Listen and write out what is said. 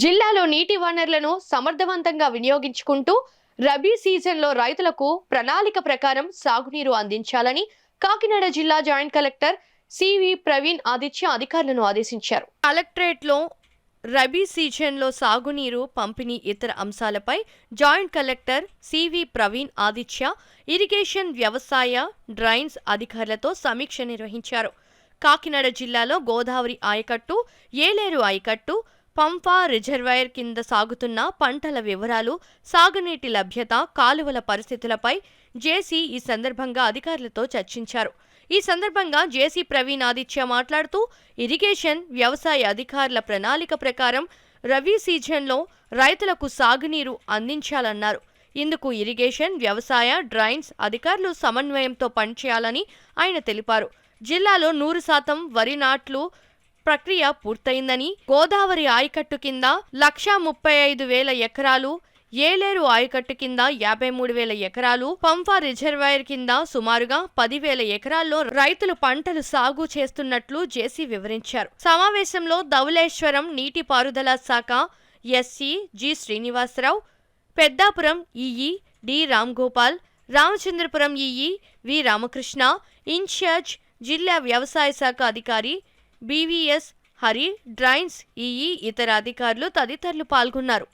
జిల్లాలో నీటి వనరులను సమర్థవంతంగా వినియోగించుకుంటూ రబీ సీజన్లో రైతులకు ప్రణాళిక ప్రకారం సాగునీరు అందించాలని కాకినాడ జిల్లా joint collector CV Praveen Aditya అధికారులను ఆదేశించారు. కలెక్టరేట్లో రబీ సీజన్లో సాగునీరు పంపిణీ ఇతర అంశాలపై joint collector CV Praveen Aditya irrigation, వ్యవసాయ, డ్రైన్స్ అధికారులతో సమీక్ష నిర్వహించారు. కాకినాడ జిల్లాలో గోదావరి ఆయకట్టు, ఏలేరు ఆయకట్టు, పంపా రిజర్వాయర్ కింద సాగుతున్న పంటల వివరాలు, సాగునీటి లభ్యత, కాలువల పరిస్థితులపై జేసీ ఈ సందర్భంగా అధికారులతో చర్చించారు. ఈ సందర్భంగా జేసీ ప్రవీణ్ ఆదిత్య మాట్లాడుతూ ఇరిగేషన్, వ్యవసాయ అధికారుల ప్రణాళిక ప్రకారం రబీ సీజన్లో రైతులకు సాగునీరు అందించాలన్నారు. ఇందుకు ఇరిగేషన్, వ్యవసాయ, డ్రైన్స్ అధికారులు సమన్వయంతో పనిచేయాలని ఆయన తెలిపారు. జిల్లాలో 100% వరి నాట్లు ప్రక్రియ పూర్తయిందని, గోదావరి ఆయకట్టు కింద 1,35,000 ఎకరాలు, ఏలేరు ఆయకట్టు కింద 53,000 ఎకరాలు, పంపా రిజర్వాయర్ కింద సుమారుగా 10,000 ఎకరాల్లో రైతులు పంటలు సాగు చేస్తున్నట్లు జేసీ వివరించారు. సమావేశంలో ధవళేశ్వరం నీటిపారుదల శాఖ SE G Srinivasarao, Peddapuram EE D Ramgopal, Ramachandrapuram EE V Ramakrishna, in-charge జిల్లా వ్యవసాయ శాఖ అధికారి బివిఎస్ హరి, డ్రైన్స్ ఈఈ, ఇతర అధికారులు తదితరులు పాల్గొన్నారు.